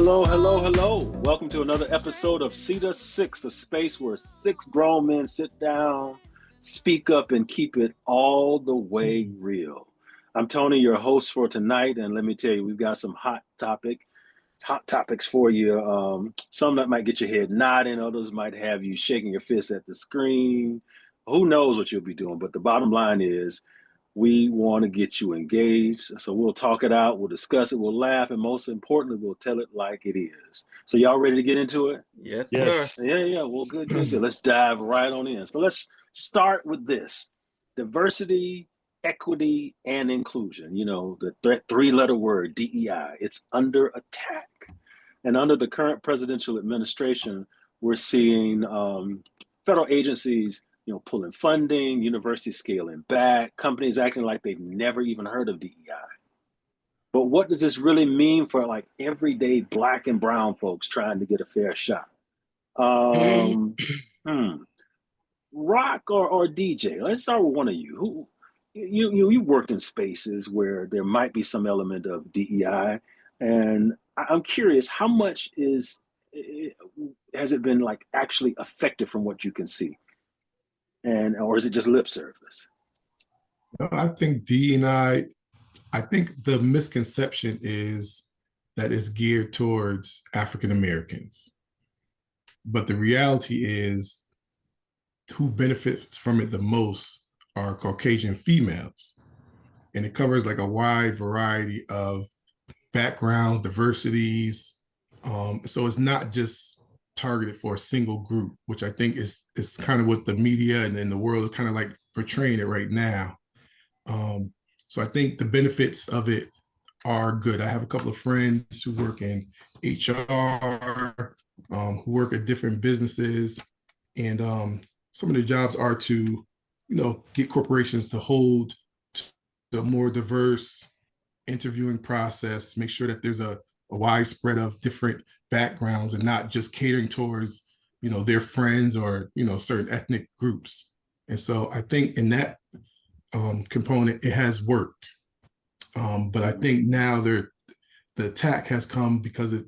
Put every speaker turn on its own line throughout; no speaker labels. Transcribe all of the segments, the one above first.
Hello. Welcome to another episode of SITA 6, the space where six grown men sit down, speak up, and keep it all the way real. I'm Tony, your host for tonight, and let me tell you, we've got some hot topics for you. Some that might get your head nodding, others might have you shaking your fist at the screen. Who knows what you'll be doing, but the bottom line is we want to get you engaged. So we'll talk it out, we'll discuss it, we'll laugh, and most importantly, we'll tell it like it is. So y'all ready to get into it?
Yes,
Yes.
sir.
Yeah. Well, good. Let's dive right on in. So let's start with this: diversity, equity, and inclusion. You know, the three-letter word, DEI. It's under attack. And under the current presidential administration, we're seeing federal agencies pulling funding, universities scaling back, companies acting like they've never even heard of DEI. But what does this really mean for like everyday Black and brown folks trying to get a fair shot? Rock or DJ? Let's start with one of you. Who you worked in spaces where there might be some element of DEI, and I'm curious, how much has it been like actually effective from what you can see? Or is it just lip service?
I think D&I think the misconception is that it's geared towards African Americans. But the reality is who benefits from it the most are Caucasian females. And it covers like a wide variety of backgrounds, diversities. So it's not just targeted for a single group, which I think is kind of what the media and then the world is kind of like portraying it right now. So I think the benefits of it are good. I have a couple of friends who work in HR, who work at different businesses, and some of their jobs are to, get corporations to hold a more diverse interviewing process, make sure that there's a widespread of different backgrounds and not just catering towards, their friends or, certain ethnic groups. And so I think in that component, it has worked. But I think now the attack has come because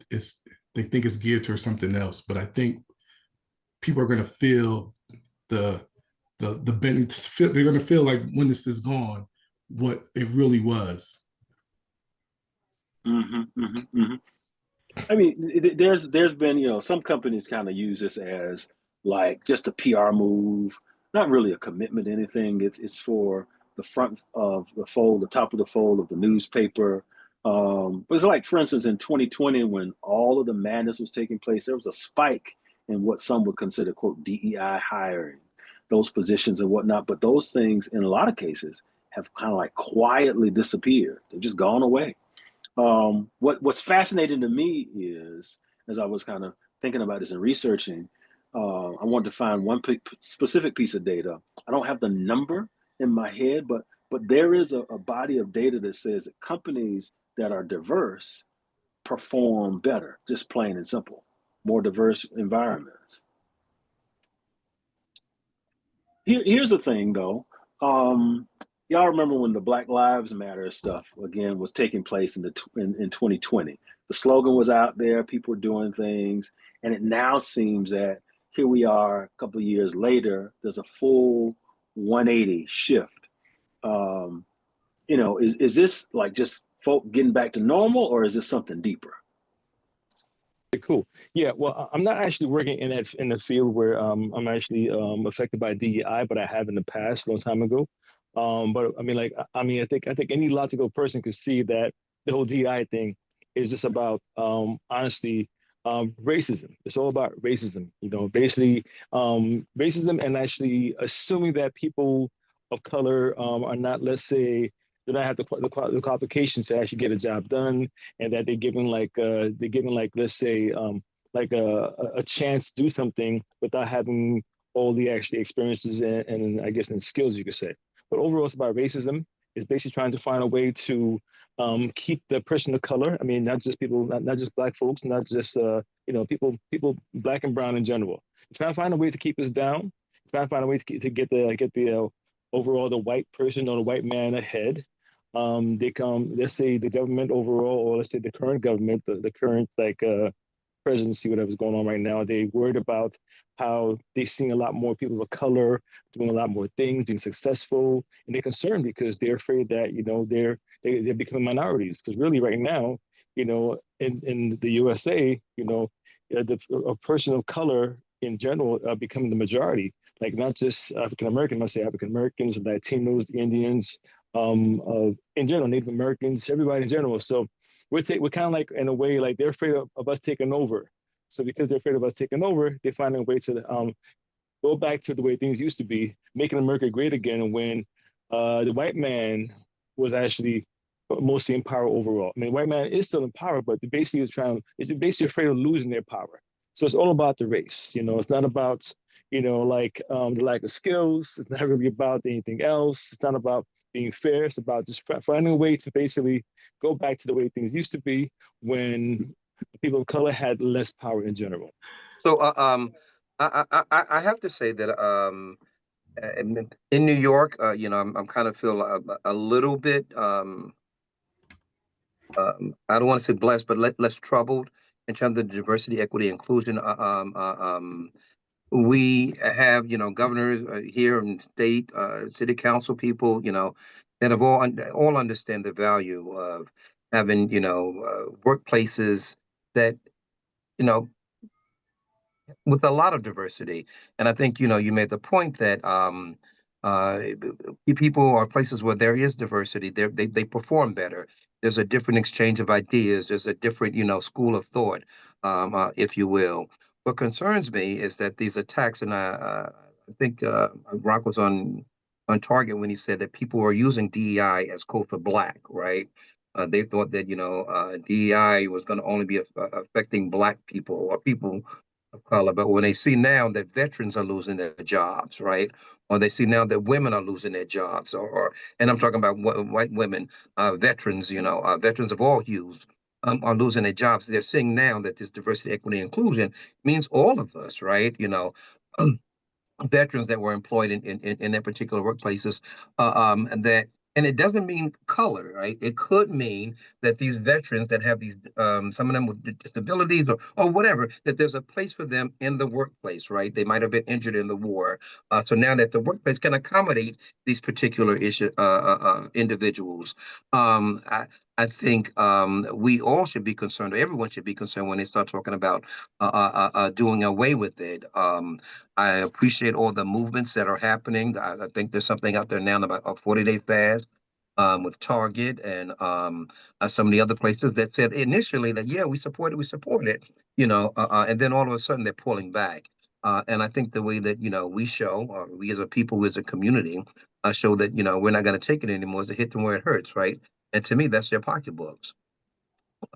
they think it's geared towards something else. But I think people are going to feel the benefits. They're going to feel like when this is gone, what it really was.
I mean, there's been, some companies kind of use this as like just a PR move, not really a commitment to anything. It's for the front of the fold, the top of the fold of the newspaper. But it's like, for instance, in 2020, when all of the madness was taking place, there was a spike in what some would consider, quote, DEI hiring, those positions and whatnot. But those things, in a lot of cases, have kind of like quietly disappeared. They've just gone away. What's fascinating to me is, as I was kind of thinking about this and researching, I wanted to find one specific piece of data. I don't have the number in my head, but there is a body of data that says that companies that are diverse perform better, just plain and simple, more diverse environments. Here's the thing, though. Y'all remember when the Black Lives Matter stuff again was taking place in 2020? The slogan was out there, people were doing things, and it now seems that here we are a couple of years later, there's a full 180 shift. Is this like just folk getting back to normal, or is this something deeper?
Cool. Yeah. Well, I'm not actually working in the field where I'm actually affected by DEI, but I have in the past, a long time ago. But I think any logical person could see that the whole DEI thing is just about honestly racism. It's all about racism. Basically racism, and actually assuming that people of color are not, let's say, do not have the qualifications to actually get a job done, and that they're given let's say like a chance to do something without having all the actually experiences and I guess and skills, you could say. But overall, it's about racism. It's basically trying to find a way to keep the person of color. I mean, not just people, not just Black folks, not just people Black and brown in general. Trying to find a way to keep us down. Trying to find a way to get the overall the white person or the white man ahead. they come, let's say the government overall, or let's say the current government, the current like presidency, whatever's going on right now, they worried about how they're seeing a lot more people of color doing a lot more things, being successful, and they're concerned because they're afraid that they're becoming minorities. Because really, right now, in the USA, a person of color in general becoming the majority, like not just African American, I say African Americans, Latinos, Indians, in general, Native Americans, everybody in general. So we're kind of like in a way like they're afraid of us taking over. So because they're afraid of us taking over, they find a way to go back to the way things used to be, making America great again when the white man was actually mostly in power overall. I mean, the white man is still in power, but they basically they're basically afraid of losing their power. So it's all about the race. It's not about, the lack of skills. It's not really about anything else. It's not about being fair. It's about just finding a way to basically go back to the way things used to be when people of color had less power in general.
So, I have to say that in New York, I'm kind of feel a little bit I don't want to say blessed, but less troubled in terms of diversity, equity, inclusion. We have, governors here in state, city council people, that have all understand the value of having, workplaces that, you know, with a lot of diversity. And I think, you made the point that uh, people or places where there is diversity, they perform better. There's a different exchange of ideas. There's a different, school of thought, if you will. What concerns me is that these attacks, and I think Rock was on target when he said that people are using DEI as code for black, right? They thought that DEI was going to only be affecting black people or people of color, but when they see now that veterans are losing their jobs, right, or they see now that women are losing their jobs, and I'm talking about white women, veterans, veterans of all hues. Are losing their jobs. They're seeing now that this diversity, equity, inclusion means all of us, right? Veterans that were employed in their particular workplaces, that and it doesn't mean color, right? It could mean that these veterans that have these, some of them with disabilities or whatever, that there's a place for them in the workplace, right? They might have been injured in the war. So now that the workplace can accommodate these particular individuals, I think we all should be concerned, or everyone should be concerned when they start talking about doing away with it. I appreciate all the movements that are happening. I think there's something out there now about a 40-day fast with Target and some of the other places that said initially that, yeah, we support it, and then all of a sudden they're pulling back. And I think the way that, we show, or we as a people, we as a community, show that, we're not going to take it anymore is to hit them where it hurts, right? And to me, that's their pocketbooks.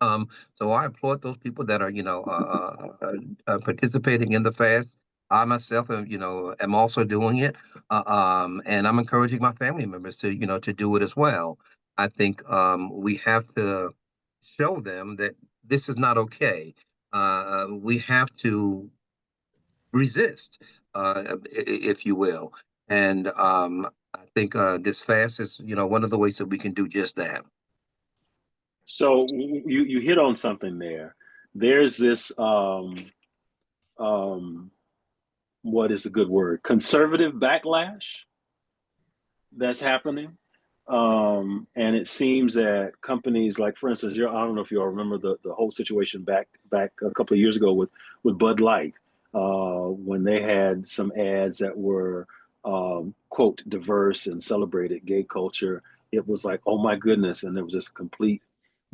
So I applaud those people that are, participating in the fast. I myself, am also doing it, and I'm encouraging my family members to, to do it as well. I think we have to show them that this is not okay. We have to resist, if you will, and I think this fast is, one of the ways that we can do just that.
So you hit on something there. There's this what is a good word? Conservative backlash that's happening. And it seems that companies like, for instance, I don't know if you all remember the whole situation back a couple of years ago with Bud Light, when they had some ads that were quote diverse and celebrated gay culture. It was like, oh my goodness, and there was this complete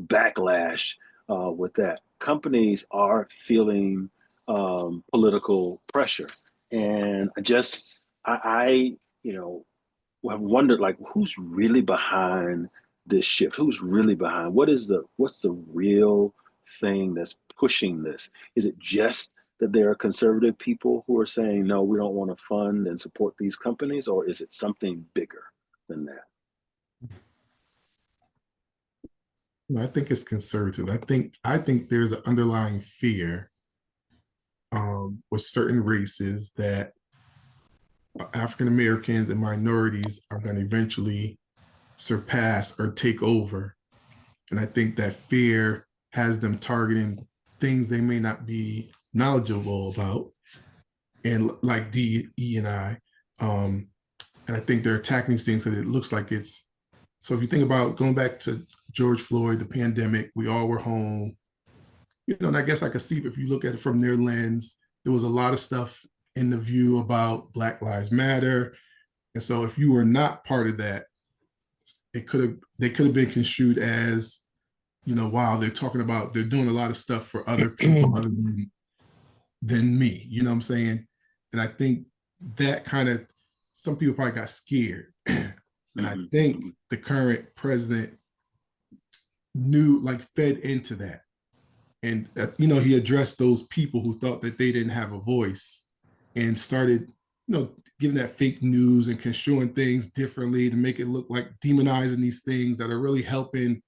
backlash with that. Companies are feeling political pressure, and I have wondered, like, who's really behind this shift? Who's really behind? What's the real thing that's pushing this? Is it just that there are conservative people who are saying, no, we don't want to fund and support these companies, or is it something bigger than that?
I think it's conservative. I think there's an underlying fear with certain races that African Americans and minorities are going to eventually surpass or take over. And I think that fear has them targeting things they may not be knowledgeable about, and like D, E, and I. And I think they're attacking these things that it looks like it's. So if you think about going back to George Floyd, the pandemic, we all were home. And I guess I could see if you look at it from their lens, there was a lot of stuff in the view about Black Lives Matter. And so if you were not part of that, they could have been construed as, wow, they're doing a lot of stuff for other people other than me. You know what I'm saying? And I think that kind of, some people probably got scared. And I think the current president fed into that. And, he addressed those people who thought that they didn't have a voice and started, giving that fake news and construing things differently to make it look like demonizing these things that are really helping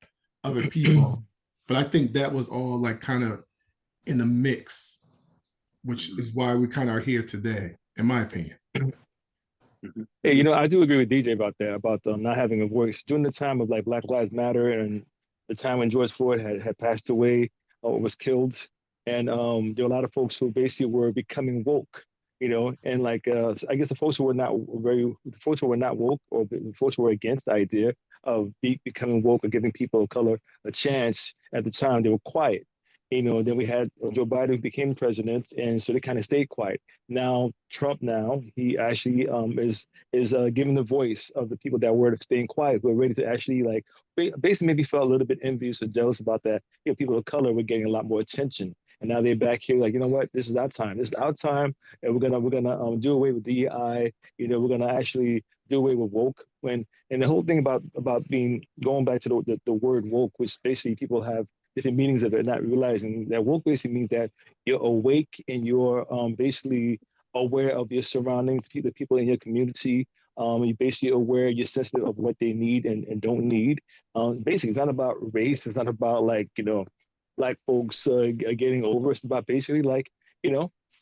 other people. But I think that was all like kind of in the mix, which is why we kind of are here today, in my opinion.
Hey, I do agree with DJ about that, about not having a voice during the time of like Black Lives Matter and the time when George Floyd had passed away or was killed. And there were a lot of folks who basically were becoming woke, and like I guess the folks who were not woke, or the folks who were against the idea of becoming woke or giving people of color a chance at the time, they were quiet. Then we had Joe Biden who became president, and so they kind of stayed quiet. Now Trump, he actually is giving the voice of the people that were staying quiet, who are ready to actually like basically maybe felt a little bit envious or jealous about that. People of color were getting a lot more attention, and now they're back here like, you know what, this is our time. This is our time, and we're gonna do away with DEI. We're gonna actually do away with woke. And the whole thing about going back to the word woke, which basically people have different meanings of it, not realizing that woke basically means that you're awake and you're basically aware of your surroundings, the people in your community. You're basically aware, you're sensitive of what they need and don't need. Basically, it's not about race. It's not about like, Black folks getting over. It's about basically like,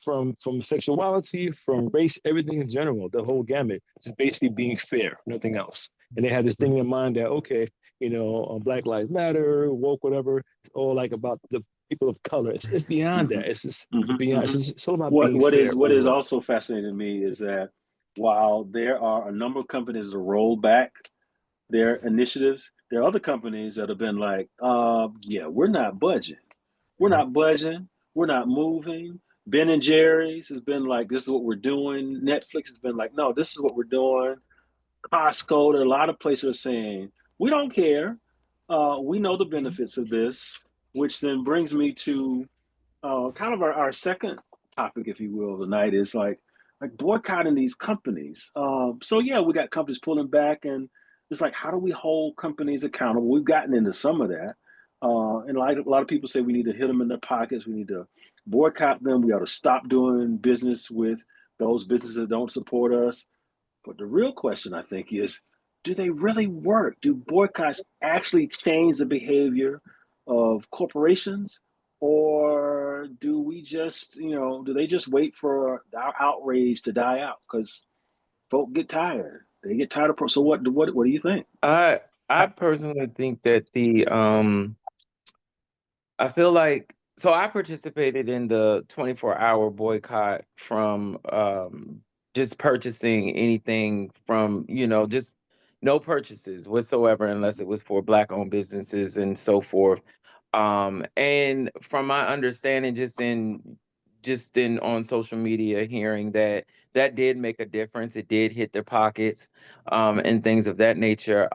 from sexuality, from race, everything in general, the whole gamut, just basically being fair, nothing else. And they have this thing in mind that, okay, Black Lives Matter, woke, whatever. It's all like about the people of color. It's beyond that. It's just beyond. It's all about being
what
fair.
is also fascinating to me is that while there are a number of companies that roll back their initiatives, there are other companies that have been like, yeah, we're not budging. We're not budging. We're not moving. Ben and Jerry's has been like, this is what we're doing. Netflix has been like, no, this is what we're doing. Costco, there are a lot of places are saying, we don't care. We know the benefits of this, which then brings me to kind of our second topic, if you will, tonight is like boycotting these companies. So yeah, we got companies pulling back, and it's like, how do we hold companies accountable? We've gotten into some of that, and like a lot of people say, we need to hit them in their pockets. We need to boycott them. We ought to stop doing business with those businesses that don't support us. But the real question, I think, is, do they really work? Do boycotts actually change the behavior of corporations? Or do we just, do they just wait for our outrage to die out? Because folk get tired. They get tired of. So what do you think?
I personally think that I feel like, so I participated in the 24-hour boycott from just purchasing anything from, just no purchases whatsoever unless it was for Black-owned businesses and so forth. And from my understanding, just in on social media, hearing that did make a difference. It did hit their pockets, and things of that nature.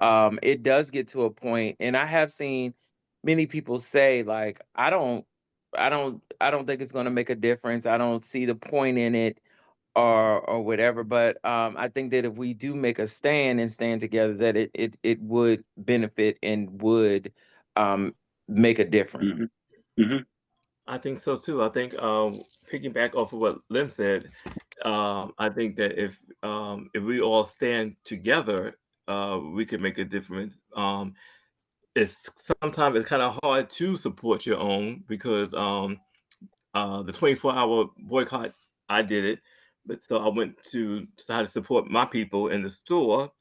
It does get to a point, and I have seen many people say, like, I don't think it's going to make a difference. I don't see the point in it, or whatever. But I think that if we do make a stand and stand together, that it would benefit and would make a difference.
I think so too. I think piggyback off of what Lim said, I think that if we all stand together, we could make a difference. It's sometimes it's kind of hard to support your own because the 24-hour boycott, I did it, but so I went to try to support my people in the store,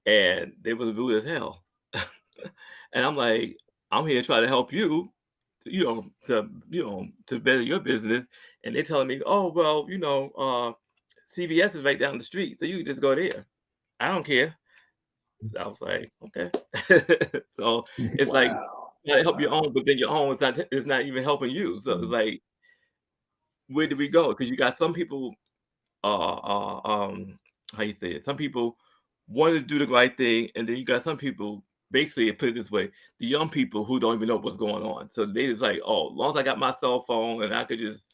and they was rude as hell. And I'm like, I'm here trying to help you, to better your business. And they're telling me, oh, well, CVS is right down the street, so you can just go there. I don't care. I was like, okay. So it's like
Wow.
you gotta help your
Wow.
own, but then your own is not even helping you. So it's like, where do we go? Because you got some people, how you say it? Some people want to do the right thing, and then you got some people, basically, put it this way, the young people who don't even know what's going on. So they just like, oh, as long as I got my cell phone and I could just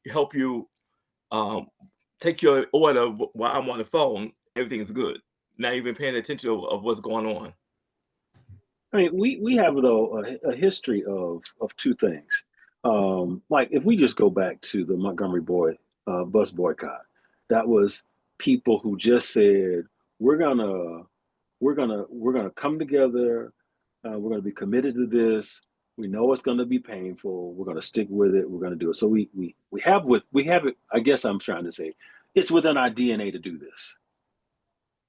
help you um, take your order while I'm on the phone, everything's good. Not even paying attention of what's going on.
I mean, we have though a history of two things. Like if we just go back to the Montgomery bus boycott, that was people who just said we're gonna we're gonna come together. We're gonna be committed to this. We know it's gonna be painful. We're gonna stick with it. We're gonna do it. So we have it. I guess I'm trying to say it's within our DNA to do this.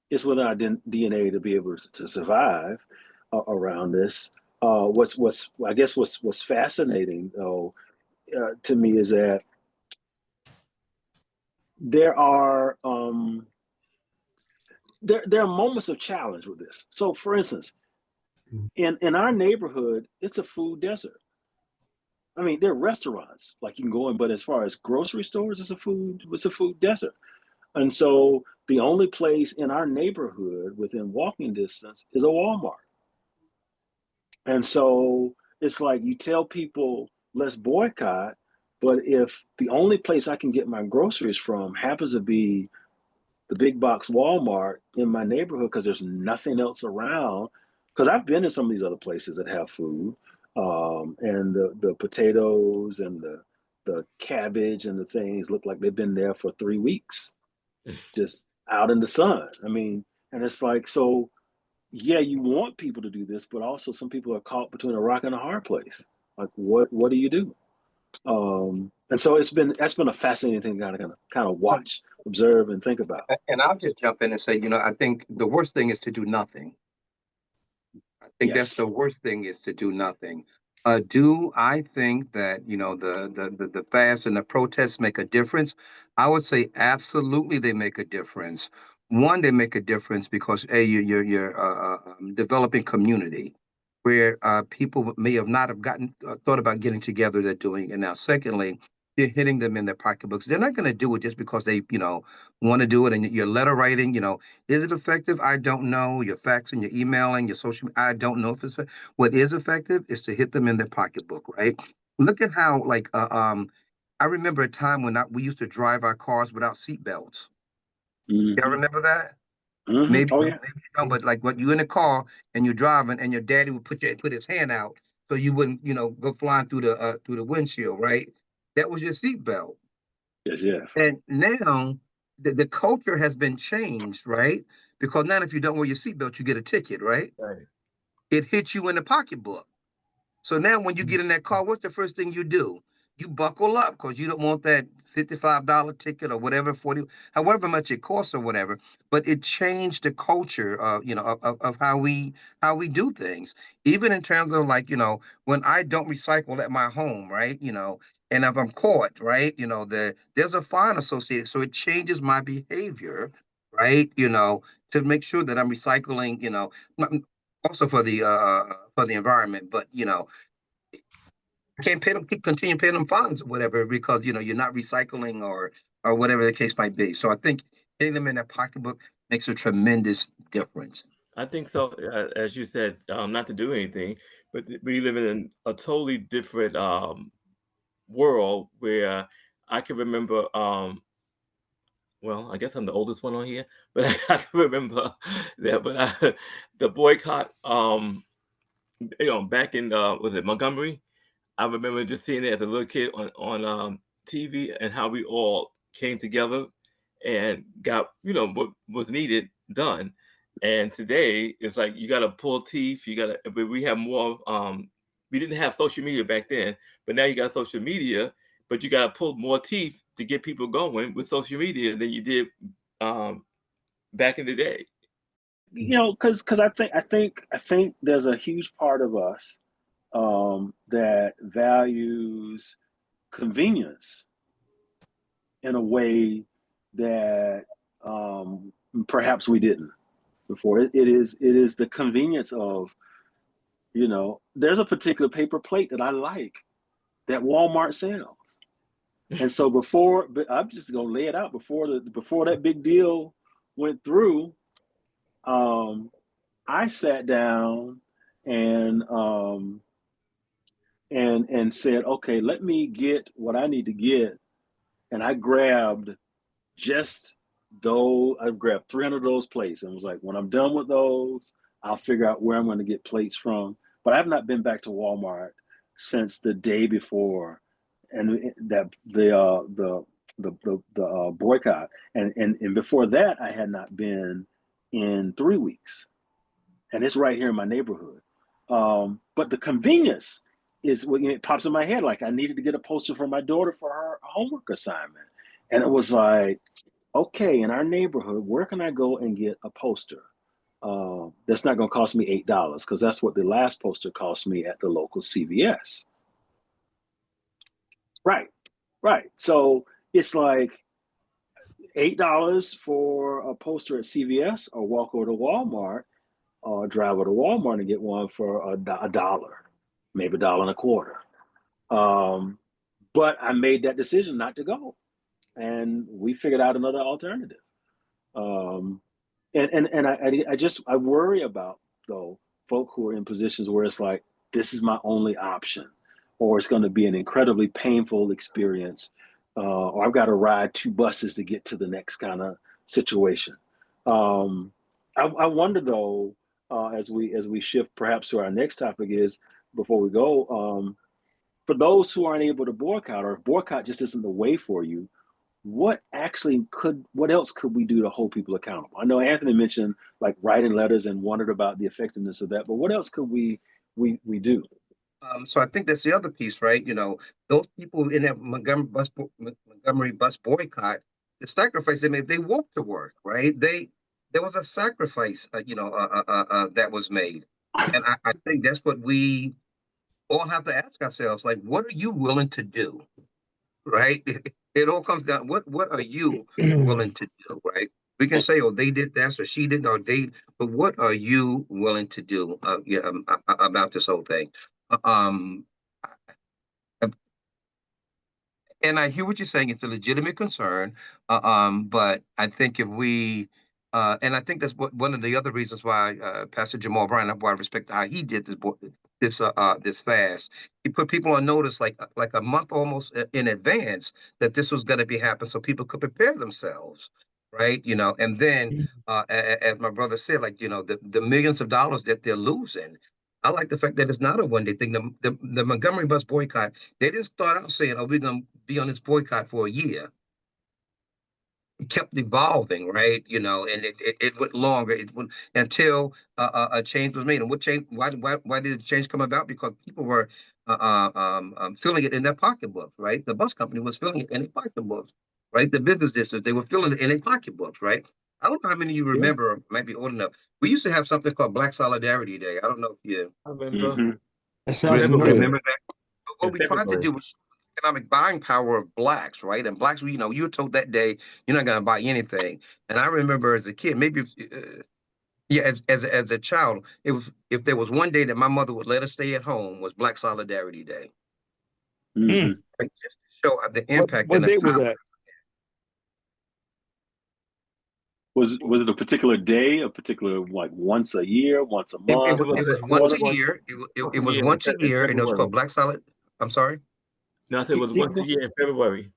It's within our DNA to be able to survive around this. What's I guess what's fascinating though to me is that there are there are moments of challenge with this. So, for instance, in our neighborhood, it's a food desert. I mean, there are restaurants like you can go in, but as far as grocery stores, it's a food desert. And so the only place in our neighborhood within walking distance is a Walmart. And so it's like you tell people, let's boycott, but if the only place I can get my groceries from happens to be the big box Walmart in my neighborhood because there's nothing else around, because I've been in some of these other places that have food, and the potatoes and the cabbage and the things look like they've been there for 3 weeks, just out in the sun. I mean, and it's like, so yeah, you want people to do this, but also some people are caught between a rock and a hard place. Like, what do you do? And so that's been a fascinating thing to kind of watch, observe, and think about.
And I'll just jump in and say, I think the worst thing is to do nothing. I think that's
Yes.
the worst thing is to do nothing. Do I think that the fast and the protests make a difference? I would say absolutely they make a difference. One, they make a difference because you're developing community where people may have not have gotten thought about getting together. They're doing it now. Secondly, you're hitting them in their pocketbooks. They're not going to do it just because they want to do it. And your letter writing, is it effective? I don't know. Your faxing, your emailing, your social, I don't know if it's what is effective is to hit them in their pocketbook, right? Look at how, like, I remember a time when we used to drive our cars without seat belts. Y'all
Hmm.
remember that?
Hmm.
Maybe,
Oh
maybe
yeah.
you don't, but like when you're in a car and you're driving and your daddy would put his hand out so you wouldn't, go flying through the windshield, right? That was your seat belt.
Yes. Yes.
And now the culture has been changed, right? Because now if you don't wear your seatbelt, you get a ticket, right?
Right.
It hits you in the pocketbook. So now when you get in that car, what's the first thing you do? You buckle up because you don't want that $55 ticket or whatever, 40, however much it costs or whatever. But it changed the culture, of how we do things. Even in terms of like, when I don't recycle at my home, right? And if I'm caught, right, there's a fine associated. So it changes my behavior, right? To make sure that I'm recycling, also for the environment, but I can't pay them, continue paying them fines or whatever because you're not recycling or whatever the case might be. So I think getting them in their pocketbook makes a tremendous difference.
I think so. As you said, not to do anything, but we live in a totally different world where I can remember. Well, I guess I'm the oldest one on here, but I can remember that. But the boycott, back in was it Montgomery? I remember just seeing it as a little kid on TV and how we all came together and got what was needed done. And today it's like you got to pull teeth. You got to. But we have more. We didn't have social media back then, but now you got social media. But you got to pull more teeth to get people going with social media than you did um, back in the day.
you know, because I think there's a huge part of us that values convenience in a way that perhaps we didn't before. It is the convenience of, you know, there's a particular paper plate that I like that Walmart sells. And so but I'm just gonna lay it out before that big deal went through. I sat down and said, okay, let me get what I need to get, and I grabbed I grabbed 300 of those plates and was like, when I'm done with those, I'll figure out where I'm going to get plates from. But I've not been back to Walmart since the day before, and that the boycott, and before that, I had not been in 3 weeks, and it's right here in my neighborhood. But the convenience is when it pops in my head. Like, I needed to get a poster for my daughter for her homework assignment, and it was like, okay, in our neighborhood, where can I go and get a poster that's not going to cost me $8? Because that's what the last poster cost me at the local CVS. Right, right. So it's like $8 for a poster at CVS, or walk over to Walmart, or drive over to Walmart and get one for a dollar, maybe $1.25. But I made that decision not to go, and we figured out another alternative. I worry about, though, folk who are in positions where it's like, this is my only option, or it's going to be an incredibly painful experience, or I've got to ride 2 buses to get to the next kind of situation. I wonder, though, as we shift perhaps to our next topic, is, before we go, for those who aren't able to boycott, or if boycott just isn't the way for you, what else could we do to hold people accountable? I know Anthony mentioned like writing letters and wondered about the effectiveness of that, but what else could we do?
So I think that's the other piece, right? You know, those people in that Montgomery bus boycott, the sacrifice they made, they walked to work, right? There was a sacrifice, that was made, and I think that's what we all have to ask ourselves: like, what are you willing to do, right? It all comes down, what are you willing to do, right? We can say, oh, they did that, or she did, or they, but what are you willing to do about this whole thing? Um, and I hear what you're saying. It's a legitimate concern, but I think if we, and I think that's one of the other reasons why Pastor Jamal Bryant, why I respect how he did this fast. He put people on notice like a month almost in advance that this was going to be happening, so people could prepare themselves, right? You know, and then as my brother said, like, you know, the millions of dollars that they're losing. I like the fact that it's not a one-day thing. The Montgomery bus boycott, they didn't start out saying, "Oh, we're going to be on this boycott for a year." It kept evolving, right? You know, and it went longer. It went until a change was made. And what change? Why did the change come about? Because people were filling it in their pocketbooks, right? The bus company was filling it in their pocketbooks, right? The business districts, they were filling it in their pocketbooks, right? I don't know how many of you remember, might be old enough. We used to have something called Black Solidarity Day. I don't know if you
I remember.
Mm-hmm.
That sounds
February.
familiar.
remember that. But what
In
we tried to
February.
do was economic buying power of blacks, right? And blacks, you know, you were told that day you're not going to buy anything. And I remember as a kid, maybe yeah, as a child, it was, if there was one day that my mother would let us stay at home, was Black Solidarity Day.
Hmm.
Mm-hmm.
Right? Just to show the
What
impact and the
date was
power.
that?
Was it a particular day, a particular, like, once a year, once a
It
month,
was
once a
once
quarter?
a year. It was
Yeah,
once a
in
year, and it was
February.
called Black Solid. I'm sorry.
No, I said it was once a year in February.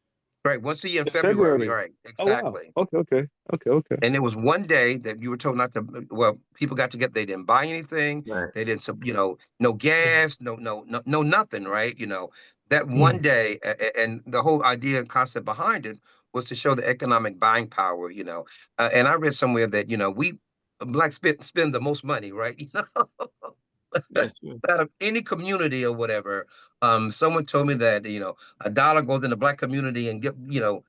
Right, once a year in
In
February.
February.
Right,
Oh wow.
exactly.
Okay.
And it was one day that you were told not to. Well, people got together. They didn't buy anything.
Right.
They didn't, you know, no gas, no nothing. Right. You know, that one
Mm.
day, and the whole idea and concept behind it was to show the economic buying power. You know, and I read somewhere that, you know, we blacks spend the most money. Right. You know,
That's true.
out of any community or whatever. Someone told me that, you know, a dollar goes in the black community and get, you know,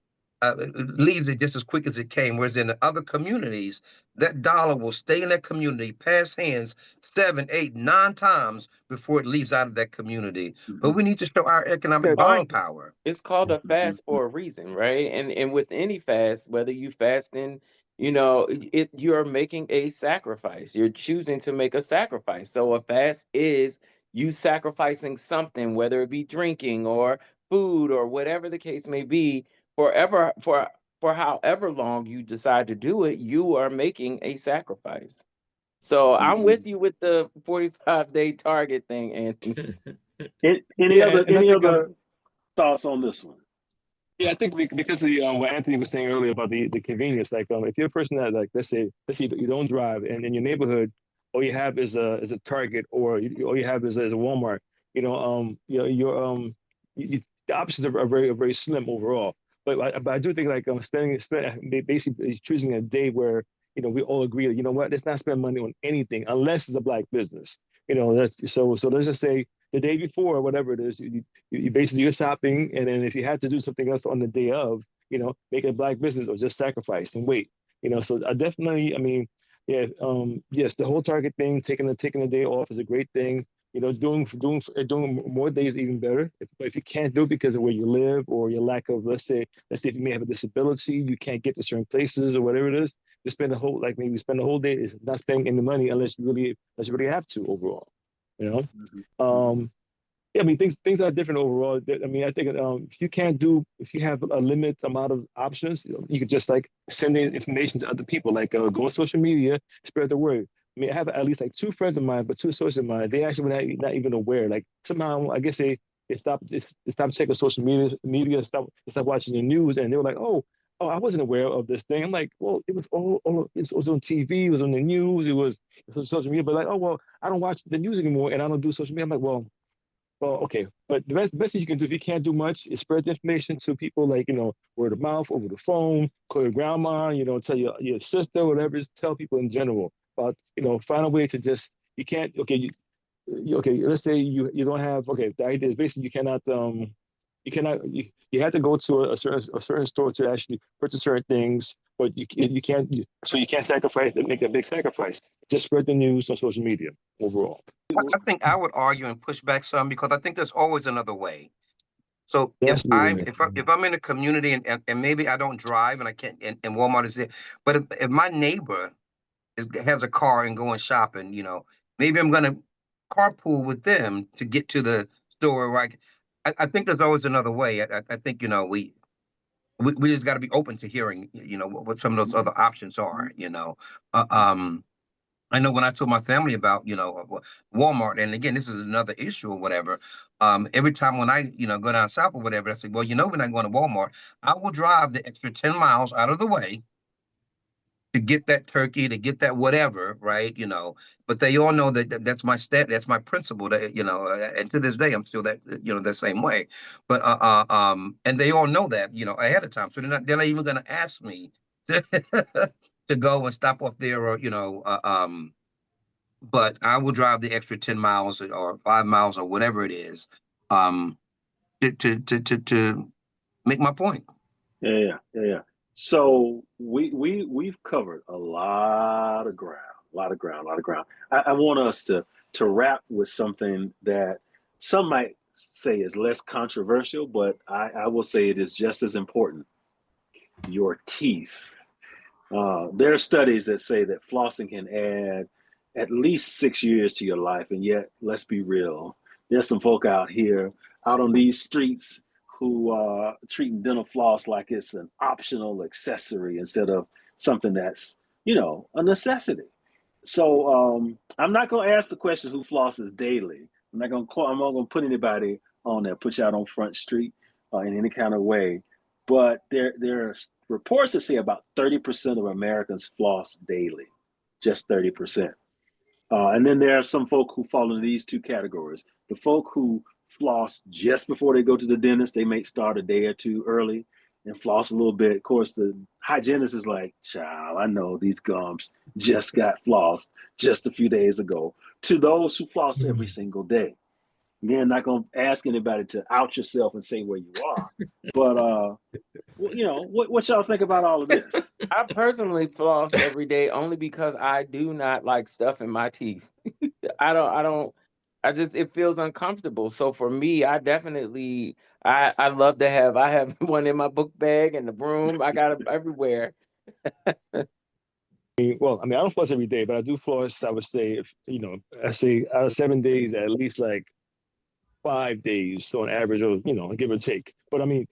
leaves it just as quick as it came. Whereas in the other communities, that dollar will stay in that community, pass hands 7, 8, 9 times before it leaves out of that community. But we need to show our economic buying power.
It's called a fast for a reason, right? And with any fast, whether you fasting, you're making a sacrifice. You're choosing to make a sacrifice. So a fast is you sacrificing something, whether it be drinking or food or whatever the case may be, forever for however long you decide to do it, you are making a sacrifice. So I'm with you with the 45-day target thing, Anthony.
Any other thoughts on this one?
Yeah, I think because of what Anthony was saying earlier about the convenience, like if you're a person that, like, let's say you don't drive, and in your neighborhood all you have is a Target, or all you have is a Walmart, the options are very slim overall. But I do think, like, basically choosing a day where we all agree that, let's not spend money on anything unless it's a Black business. That's so let's just say the day before, or whatever it is, you basically you're shopping, and then if you have to do something else on the day of, make it a Black business, or just sacrifice and wait. So I definitely, I mean, yeah, yes, the whole Target thing, taking the day off is a great thing. Doing more days is even better. If you can't do it because of where you live, or your lack of, let's say if you may have a disability, you can't get to certain places or whatever it is, you spend maybe spend the whole day is not spending any money unless you really have to overall. Yeah, I mean, things are different overall. I mean, I think if you have a limited amount of options, you could just, like, send the information to other people, like go on social media, spread the word. I mean, I have at least, like, 2 friends of mine, but 2 sources of mine, they actually were not even aware. Like, somehow, I guess they stopped checking social media, stopped watching the news, and they were like, oh, I wasn't aware of this thing. I'm like, well, it was it was on TV, it was on the news, it was social media, but, like, oh, well, I don't watch the news anymore, and I don't do social media. I'm like, well, okay. But the best thing you can do, if you can't do much, is spread the information to people, like, word of mouth, over the phone, call your grandma, tell your sister, whatever. Just tell people in general. But, find a way to just, you can't, okay, let's say you don't have, okay, the idea is basically you have to go to a certain store to actually purchase certain things, but you can't sacrifice, make a big sacrifice. Just spread the news on social media overall.
I think I would argue and push back some, because I think there's always another way. So
That's
if I'm in a community, and maybe I don't drive and I can't, and Walmart is there, but if my neighbor has a car and going shopping, maybe I'm gonna carpool with them to get to the store. Right? I think there's always another way. I think we just got to be open to hearing what some of those other options are. I know when I told my family about, Walmart, and again, this is another issue or whatever. Every time when I, go down south or whatever, I say, well, we're not going to Walmart. I will drive the extra 10 miles out of the way to get that turkey, to get that whatever, right? But they all know that's my that's my principle. That and to this day, I'm still that the same way. But and they all know that ahead of time, so they're not even going to ask me to go and stop off there, or but I will drive the extra 10 miles or 5 miles or whatever it is, to make my point.
Yeah. So we've covered a lot of ground. I want us to wrap with something that some might say is less controversial, but I will say it is just as important. Your teeth. There are studies that say that flossing can add at least 6 years to your life, and yet, let's be real, there's some folk out on these streets who are treating dental floss like it's an optional accessory instead of something that's, a necessity. So I'm not going to ask the question who flosses daily. I'm not going to put anybody on there, put you out on Front Street in any kind of way. But there are reports that say about 30% of Americans floss daily, just 30%. And then there are some folk who fall into these 2 categories. The folk who floss just before they go to the dentist, they may start a day or 2 early and floss a little bit. Of course, the hygienist is like, child, I know these gums just got flossed just a few days ago. To those who floss every single day. Again, not gonna ask anybody to out yourself and say where you are, but you know, what y'all think about all of this?
I personally floss every day only because I do not like stuff in my teeth. I just, it feels uncomfortable. So for me, I definitely, I love to have, I have one in my book bag and the broom. I got it everywhere.
Well, I mean, I don't floss every day, but I do floss. I would say, if you know, I say out of 7 days, at least like 5 days, so on average, or you know, give or take. But I mean,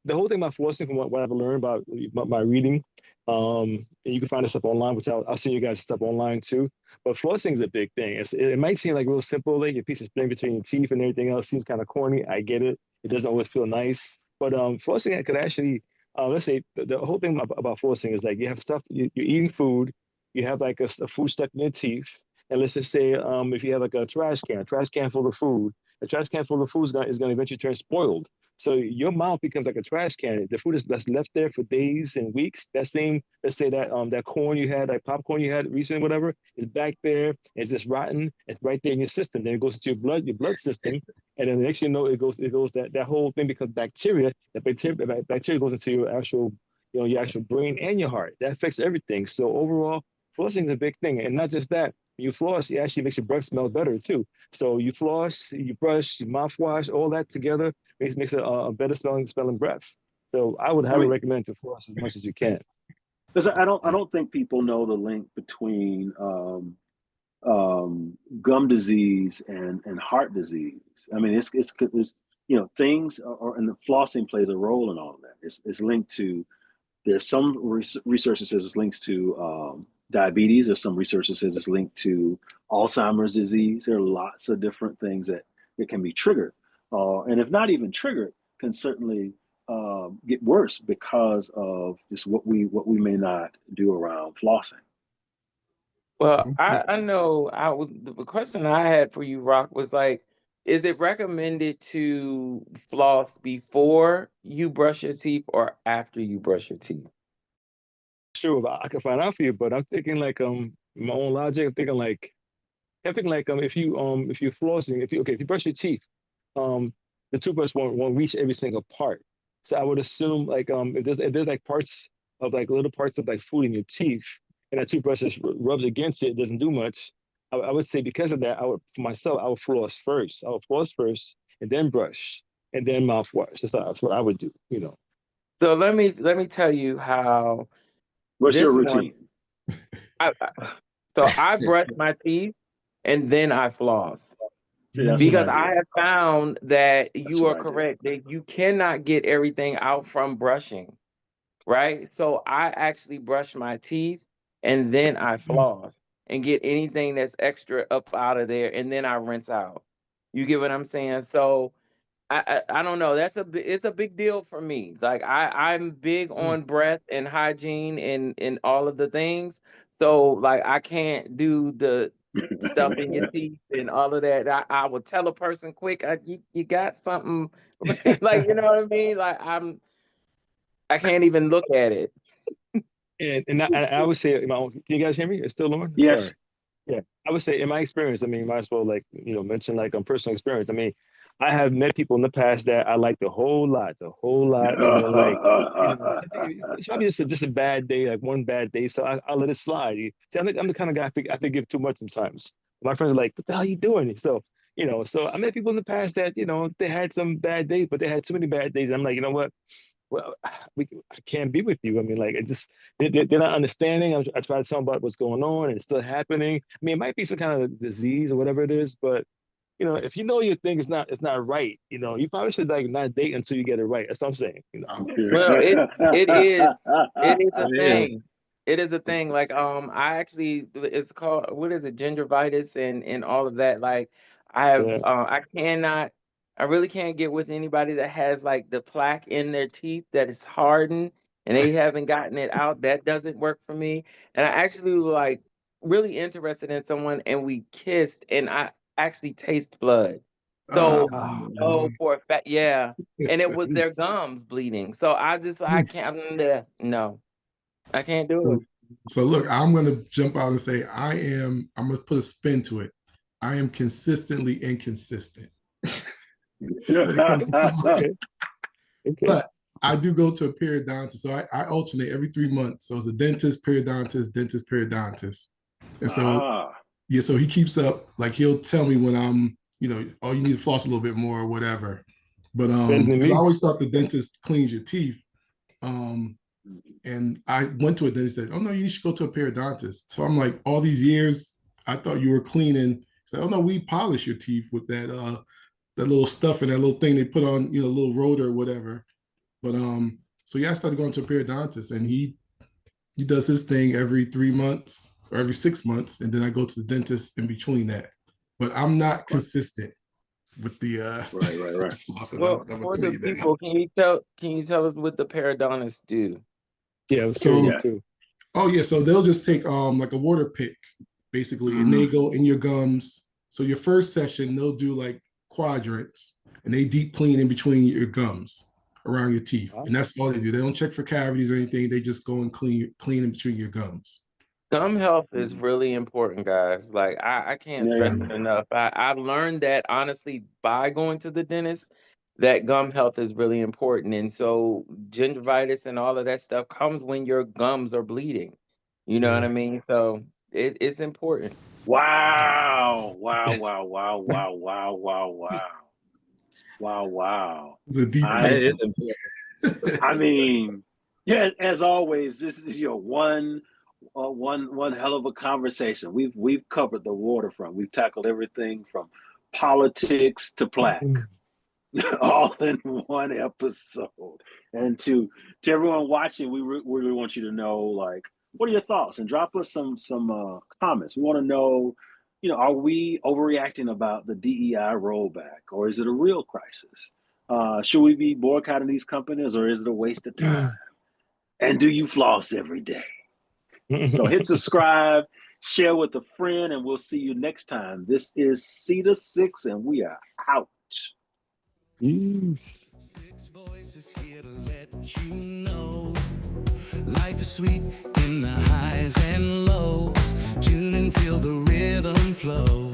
the whole thing about flossing, from what I've learned about my reading, and you can find this stuff online, which I'll send you guys stuff online too. But flossing is a big thing. It might seem like real simple, like a piece of string between your teeth and everything else seems kind of corny. I get it. It doesn't always feel nice, but flossing could actually, let's say, the whole thing about flossing is like you have stuff, you're eating food, you have like a food stuck in your teeth, and let's just say, if you have like a trash can full of food, a trash can full of food is going to eventually turn spoiled. So your mouth becomes like a trash can. The food that's left there for days and weeks. That same, let's say that corn you had, like popcorn you had recently, whatever, is back there. It's just rotten. It's right there in your system. Then it goes into your blood system, and then the next thing you know, it goes that whole thing becomes bacteria. That bacteria goes into your actual, your actual brain and your heart. That affects everything. So overall, flossing is a big thing, and not just that. You floss, it actually makes your breath smell better too. So you floss, you brush, you mouthwash, all that together makes it a better smelling breath. So I would highly recommend to floss as much as you can.
Because I don't think people know the link between gum disease and heart disease. I mean, it's you know, things and the flossing plays a role in all of that. It's linked to, there's some research that says it's linked to diabetes. There's some research that says it's linked to Alzheimer's disease. There are lots of different things that can be triggered, and if not even triggered, can certainly get worse because of just what we may not do around flossing.
Well, I know the question I had for you, Rock, was like, is it recommended to floss before you brush your teeth or after you brush your teeth?
Sure, I can find out for you, but I'm thinking like my own logic. I'm thinking like if you flossing, if you brush your teeth, the toothbrush won't reach every single part. So I would assume like if there's like parts of like little parts of like food in your teeth, and that toothbrush just rubs against it, it doesn't do much. I would say because of that, for myself, I would floss first. I would floss first, and then brush, and then mouthwash. That's what I would do. You know.
So let me tell you how
What's your
this
routine?
So I brush my teeth and then I floss.
See,
Because I have found that you are
what I do.
correct, that you cannot get everything out from brushing, right? So I actually brush my teeth and then I floss and get anything that's extra up out of there, and then I rinse out. You get what I'm saying? So I don't know. It's a big deal for me. Like I'm big on breath and hygiene and all of the things. So like I can't do the stuff in your teeth and all of that. I would tell a person quick, you got something, like, you know what I mean? Like I can't even look at it.
And I would say, can you guys hear me? It's still on?
Yes.
Sorry. Yeah, I would say in my experience, I mean, might as well like, mention like personal experience. I mean, I have met people in the past that I liked a whole lot, and then like, it's probably just a bad day, like one bad day. So I'll let it slide. See, I'm the kind of guy I forgive too much sometimes. My friends are like, "What the hell are you doing?" So so I met people in the past that they had some bad days, but they had too many bad days. And I'm like, you know what? Well, I can't be with you. I mean, like, they're not understanding. I try to tell them about what's going on, and it's still happening. I mean, it might be some kind of disease or whatever it is, but if you know your thing is not right, you probably should like not date until you get it right. That's what I'm saying.
Well, it is a
It is.
thing. It is a thing. Like I actually, it's called, what is it, gingivitis and all of that. Like
Yeah.
I really can't get with anybody that has like the plaque in their teeth that is hardened and they haven't gotten it out. That doesn't work for me. And I actually like really interested in someone and we kissed and I actually taste blood. So, for a fact, yeah. And it was their gums bleeding. So I can't, no, I can't do
So,
it.
so look, I'm gonna jump out and say I'm gonna put a spin to it. I am consistently inconsistent when it comes to flossing.
Okay.
But I do go to a periodontist. So I alternate every 3 months. So it's a dentist, periodontist, dentist, periodontist. And so, yeah, so he keeps up, like he'll tell me when I'm, oh, you need to floss a little bit more or whatever. But because I always thought the dentist cleans your teeth. And I went to a dentist and said, oh no, you should go to a periodontist. So I'm like, all these years, I thought you were cleaning. He said, oh no, we polish your teeth with that little stuff and that little thing they put on, a little rotor or whatever. But so yeah, I started going to a periodontist, and he does his thing every 3 months or every 6 months, and then I go to the dentist in between that. But I'm not consistent with the
right.
Well, for the people, can you tell us what the periodontists do?
Yeah,
so
too.
Oh yeah, so they'll just take like a water pick basically, and they go in your gums. So your first session, they'll do like quadrants, and they deep clean in between your gums around your teeth, and that's all they do. They don't check for cavities or anything. They just go and clean in between your gums.
Gum health is really important, guys. Like I can't stress it enough. I've learned that honestly by going to the dentist, that gum health is really important. And so gingivitis and all of that stuff comes when your gums are bleeding. You know what I mean? So it's important.
Wow.
The deep
That is important.
I mean, yeah, as always, this is your one hell of a conversation. We've covered the waterfront. We've tackled everything from politics to plaque, all in one episode. And to everyone watching, we really want you to know, like, what are your thoughts? And drop us some comments. We want to know, are we overreacting about the DEI rollback, or is it a real crisis? Should we be boycotting these companies, or is it a waste of time? And do you floss every day? So hit subscribe, share with a friend, and we'll see you next time. This is SITA 6, and we are out.
Yes.
6 voices here to let you know life is sweet in the highs and lows. Tune and feel the rhythm flow.